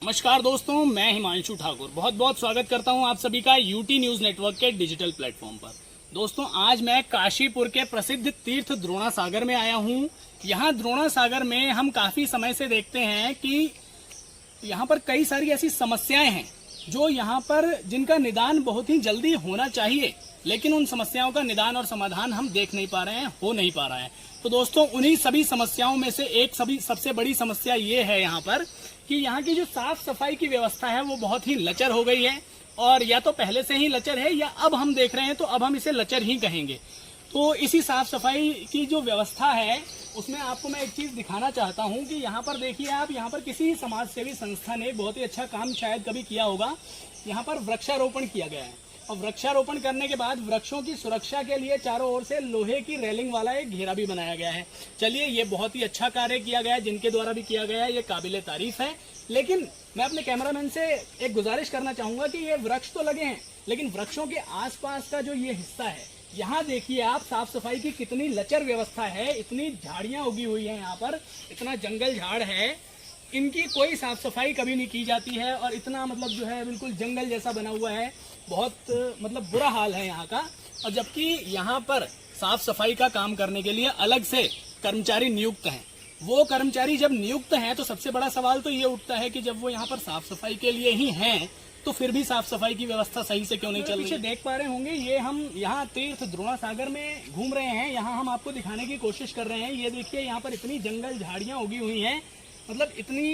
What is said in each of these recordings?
नमस्कार दोस्तों, मैं हिमांशु ठाकुर बहुत बहुत स्वागत करता हूं आप सभी का यूटी न्यूज नेटवर्क के डिजिटल प्लेटफॉर्म पर। दोस्तों, आज मैं काशीपुर के प्रसिद्ध तीर्थ द्रोणा सागर में आया हूं। यहां द्रोणा सागर में हम काफी समय से देखते हैं कि यहां पर कई सारी ऐसी समस्याएं हैं जो यहां पर जिनका निदान बहुत ही जल्दी होना चाहिए, लेकिन उन समस्याओं का निदान और समाधान हम देख नहीं पा रहे हैं, हो नहीं पा रहा है। तो दोस्तों, उन्हीं सभी समस्याओं में से एक सबसे बड़ी समस्या ये है यहाँ पर कि यहाँ की जो साफ सफाई की व्यवस्था है वो बहुत ही लचर हो गई है, और या तो पहले से ही लचर है या अब हम देख रहे हैं तो अब हम इसे लचर ही कहेंगे। तो इसी साफ सफाई की जो व्यवस्था है उसमें आपको मैं एक चीज दिखाना चाहता हूं कि यहाँ पर देखिए आप, यहाँ पर किसी समाज सेवी संस्था ने बहुत ही अच्छा काम शायद कभी किया होगा। यहाँ पर वृक्षारोपण किया गया है, और वृक्षारोपण करने के बाद वृक्षों की सुरक्षा के लिए चारों ओर से लोहे की रेलिंग वाला एक घेरा भी बनाया गया है। चलिए, ये बहुत ही अच्छा कार्य किया गया है, जिनके द्वारा भी किया गया है, ये काबिले तारीफ है। लेकिन मैं अपने कैमरामैन से एक गुजारिश करना चाहूंगा कि ये वृक्ष तो लगे हैं, लेकिन वृक्षों के आसपास का जो ये हिस्सा है, यहाँ देखिए आप, साफ सफाई की कितनी लचर व्यवस्था है। इतनी झाड़ियां उगी हुई हैं यहाँ पर, इतना जंगल झाड़ है, इनकी कोई साफ सफाई कभी नहीं की जाती है, और इतना मतलब जो है बिल्कुल जंगल जैसा बना हुआ है। बहुत मतलब बुरा हाल है यहाँ का। और जबकि यहाँ पर साफ सफाई का काम करने के लिए अलग से कर्मचारी नियुक्त हैं। वो कर्मचारी जब नियुक्त हैं तो सबसे बड़ा सवाल तो ये उठता है कि जब वो यहाँ पर साफ सफाई के लिए ही हैं तो फिर भी साफ सफाई की व्यवस्था सही से क्यों नहीं चल रही है। देख पा रहे होंगे, ये हम यहाँ तीर्थ द्रोणा सागर में घूम रहे हैं। यहाँ हम आपको दिखाने की कोशिश कर रहे हैं। ये देखिए, यहाँ पर इतनी जंगल झाड़ियां उगी हुई हैं, मतलब इतनी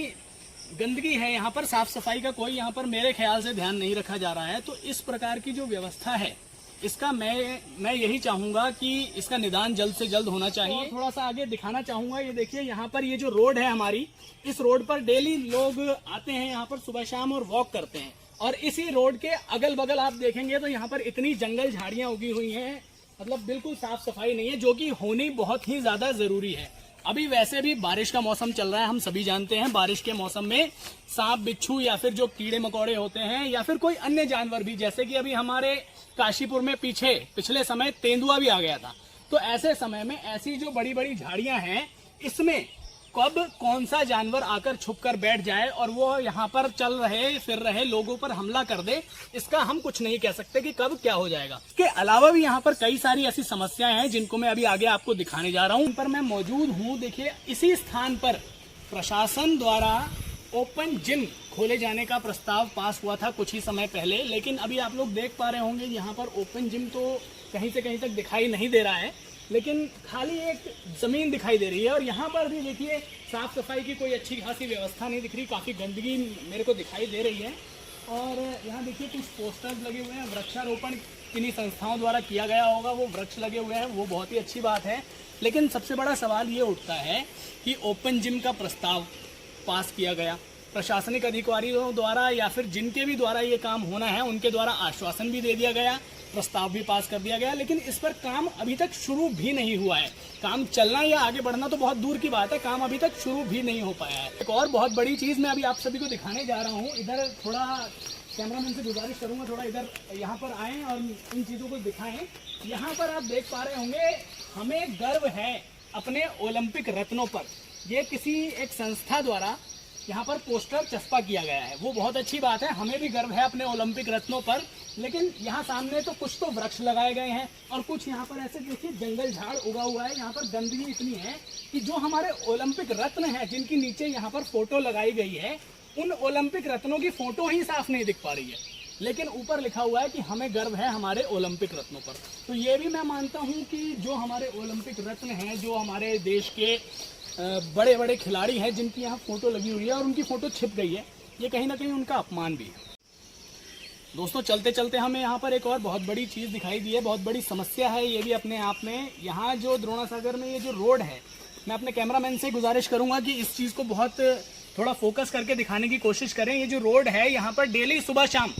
गंदगी है यहाँ पर। साफ सफाई का कोई यहाँ पर मेरे ख्याल से ध्यान नहीं रखा जा रहा है। तो इस प्रकार की जो व्यवस्था है इसका मैं यही चाहूंगा कि इसका निदान जल्द से जल्द होना चाहिए। थोड़ा सा आगे दिखाना चाहूंगा, ये देखिए यहाँ पर ये जो रोड है हमारी, इस रोड पर डेली लोग आते हैं यहाँ पर सुबह शाम और वॉक करते हैं, और इसी रोड के अगल बगल आप देखेंगे तो यहाँ पर इतनी जंगल झाड़ियां उगी हुई हैं, मतलब बिल्कुल साफ सफाई नहीं है, जो कि होनी बहुत ही ज्यादा जरूरी है। अभी वैसे भी बारिश का मौसम चल रहा है, हम सभी जानते हैं बारिश के मौसम में सांप बिच्छू या फिर जो कीड़े मकोड़े होते हैं या फिर कोई अन्य जानवर भी, जैसे कि अभी हमारे काशीपुर में पिछले समय तेंदुआ भी आ गया था। तो ऐसे समय में ऐसी जो बड़ी बड़ी झाड़ियां हैं, इसमें कब कौन सा जानवर आकर छुप कर बैठ जाए और वो यहाँ पर चल रहे फिर रहे लोगों पर हमला कर दे, इसका हम कुछ नहीं कह सकते कि कब क्या हो जाएगा। इसके अलावा भी यहाँ पर कई सारी ऐसी समस्याएं हैं जिनको मैं अभी आगे आपको दिखाने जा रहा हूँ। इन पर मैं मौजूद हूँ। देखिए, इसी स्थान पर प्रशासन द्वारा ओपन जिम खोले जाने का प्रस्ताव पास हुआ था कुछ ही समय पहले, लेकिन अभी आप लोग देख पा रहे होंगे यहाँ पर ओपन जिम तो कहीं से कहीं तक दिखाई नहीं दे रहा है, लेकिन खाली एक जमीन दिखाई दे रही है। और यहाँ पर भी देखिए, साफ सफाई की कोई अच्छी खासी व्यवस्था नहीं दिख रही, काफी गंदगी मेरे को दिखाई दे रही है। और यहाँ देखिए कुछ पोस्टर्स लगे हुए हैं, वृक्षारोपण किन्हीं संस्थाओं द्वारा किया गया होगा, वो वृक्ष लगे हुए हैं, वो बहुत ही अच्छी बात है। लेकिन सबसे बड़ा सवाल ये उठता है कि ओपन जिम का प्रस्ताव पास किया गया, प्रशासनिक अधिकारियों द्वारा या फिर जिनके भी द्वारा ये काम होना है उनके द्वारा आश्वासन भी दे दिया गया, प्रस्ताव भी पास कर दिया गया, लेकिन इस पर काम अभी तक शुरू भी नहीं हुआ है। काम चलना या आगे बढ़ना तो बहुत दूर की बात है, काम अभी तक शुरू भी नहीं हो पाया है। एक और बहुत बड़ी चीज मैं अभी आप सभी को दिखाने जा रहा हूँ। इधर थोड़ा कैमरामैन से गुजारिश करूंगा, थोड़ा इधर यहाँ पर आएं और इन चीजों को दिखाएं। यहाँ पर आप देख पा रहे होंगे, हमें गर्व है अपने ओलंपिक रत्नों पर। ये किसी एक संस्था द्वारा यहाँ पर पोस्टर चस्पा किया गया है, वो बहुत अच्छी बात है, हमें भी गर्व है अपने ओलंपिक रत्नों पर। लेकिन यहाँ सामने तो कुछ तो वृक्ष लगाए गए हैं और कुछ यहाँ पर ऐसे देखिए जंगल झाड़ उगा हुआ है। यहाँ पर गंदगी इतनी है कि जो हमारे ओलंपिक रत्न हैं, जिनकी नीचे यहाँ पर फोटो लगाई गई है, उन ओलंपिक रत्नों की फोटो ही साफ नहीं दिख पा रही है, लेकिन ऊपर लिखा हुआ है कि हमें गर्व है हमारे ओलंपिक रत्नों पर। तो ये भी मैं मानता हूँ कि जो हमारे ओलंपिक रत्न हैं, जो हमारे देश के बड़े बड़े खिलाड़ी हैं, जिनकी यहाँ फोटो लगी हुई है और उनकी फोटो छिप गई है, ये कहीं ना कहीं उनका अपमान भी है। दोस्तों, चलते चलते हमें यहाँ पर एक और बहुत बड़ी चीज़ दिखाई दी है, बहुत बड़ी समस्या है ये भी अपने आप में। यहाँ जो द्रोणा सागर में ये जो रोड है, मैं अपने कैमरामैन से गुजारिश करूँगा कि इस चीज़ को बहुत थोड़ा फोकस करके दिखाने की कोशिश करें। ये जो रोड है, यहाँ पर डेली सुबह शाम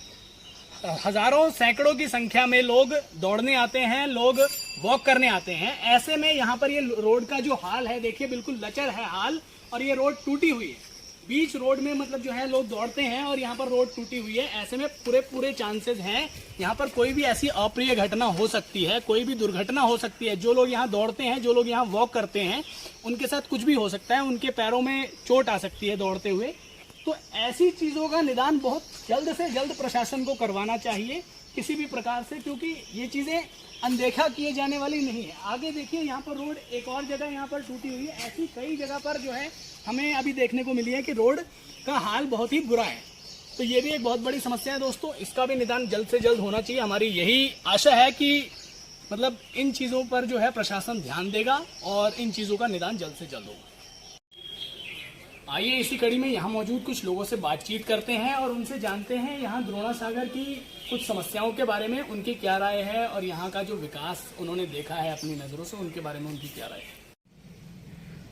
हजारों सैकड़ों की संख्या में लोग दौड़ने आते हैं, लोग वॉक करने आते हैं। ऐसे में यहाँ पर ये रोड का जो हाल है, देखिए बिल्कुल लचर है हाल, और ये रोड टूटी हुई है। बीच रोड में मतलब जो है लोग दौड़ते हैं और यहाँ पर रोड टूटी हुई है। ऐसे में पूरे चांसेस हैं यहाँ पर कोई भी ऐसी अप्रिय घटना हो सकती है, कोई भी दुर्घटना हो सकती है। जो लोग यहाँ दौड़ते हैं, जो लोग यहाँ वॉक करते हैं, उनके साथ कुछ भी हो सकता है, उनके पैरों में चोट आ सकती है दौड़ते हुए। तो ऐसी चीज़ों का निदान बहुत जल्द से जल्द प्रशासन को करवाना चाहिए किसी भी प्रकार से, क्योंकि ये चीज़ें अनदेखा किए जाने वाली नहीं है। आगे देखिए यहाँ पर रोड एक और जगह यहाँ पर टूटी हुई है, ऐसी कई जगह पर जो है हमें अभी देखने को मिली है कि रोड का हाल बहुत ही बुरा है। तो ये भी एक बहुत बड़ी समस्या है दोस्तों, इसका भी निदान जल्द से जल्द होना चाहिए। हमारी यही आशा है कि मतलब इन चीज़ों पर जो है प्रशासन ध्यान देगा और इन चीज़ों का निदान जल्द से जल्द होगा। आइए इसी कड़ी में यहाँ मौजूद कुछ लोगों से बातचीत करते हैं और उनसे जानते हैं यहाँ द्रोणा सागर की कुछ समस्याओं के बारे में उनकी क्या राय है और यहाँ का जो विकास उन्होंने देखा है अपनी नज़रों से उनके बारे में उनकी क्या राय है।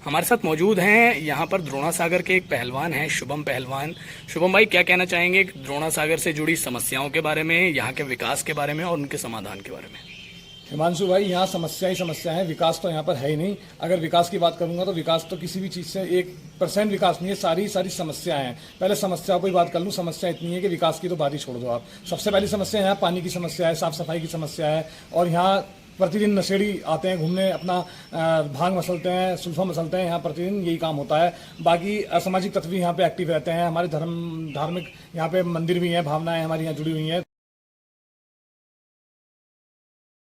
हमारे साथ मौजूद हैं यहाँ पर द्रोणा सागर के एक पहलवान हैं, शुभम पहलवान। शुभम भाई, क्या कहना चाहेंगे द्रोणा सागर से जुड़ी समस्याओं के बारे में, यहाँ के विकास के बारे में और उनके समाधान के बारे में? हिमांशु भाई, यहाँ समस्या ही समस्या है, विकास तो यहाँ पर है ही नहीं। अगर विकास की बात करूंगा तो विकास तो किसी भी चीज़ से 1% विकास नहीं है, सारी समस्याएं हैं। पहले समस्याओं की बात कर लूँ, समस्या इतनी है कि विकास की तो बात ही छोड़ दो आप। सबसे पहली समस्या यहाँ पानी की समस्या है, साफ सफाई की समस्या है, और यहाँ प्रतिदिन नशेड़ी आते हैं घूमने, अपना भांग मसलते हैं, सुल्फा मसलते हैं, यहाँ प्रतिदिन यही काम होता है। बाकी असामाजिक तत्व यहाँ पे एक्टिव रहते हैं। हमारे धार्मिक यहाँ पे मंदिर भी हैं, भावनाएं हमारी यहाँ जुड़ी हुई हैं।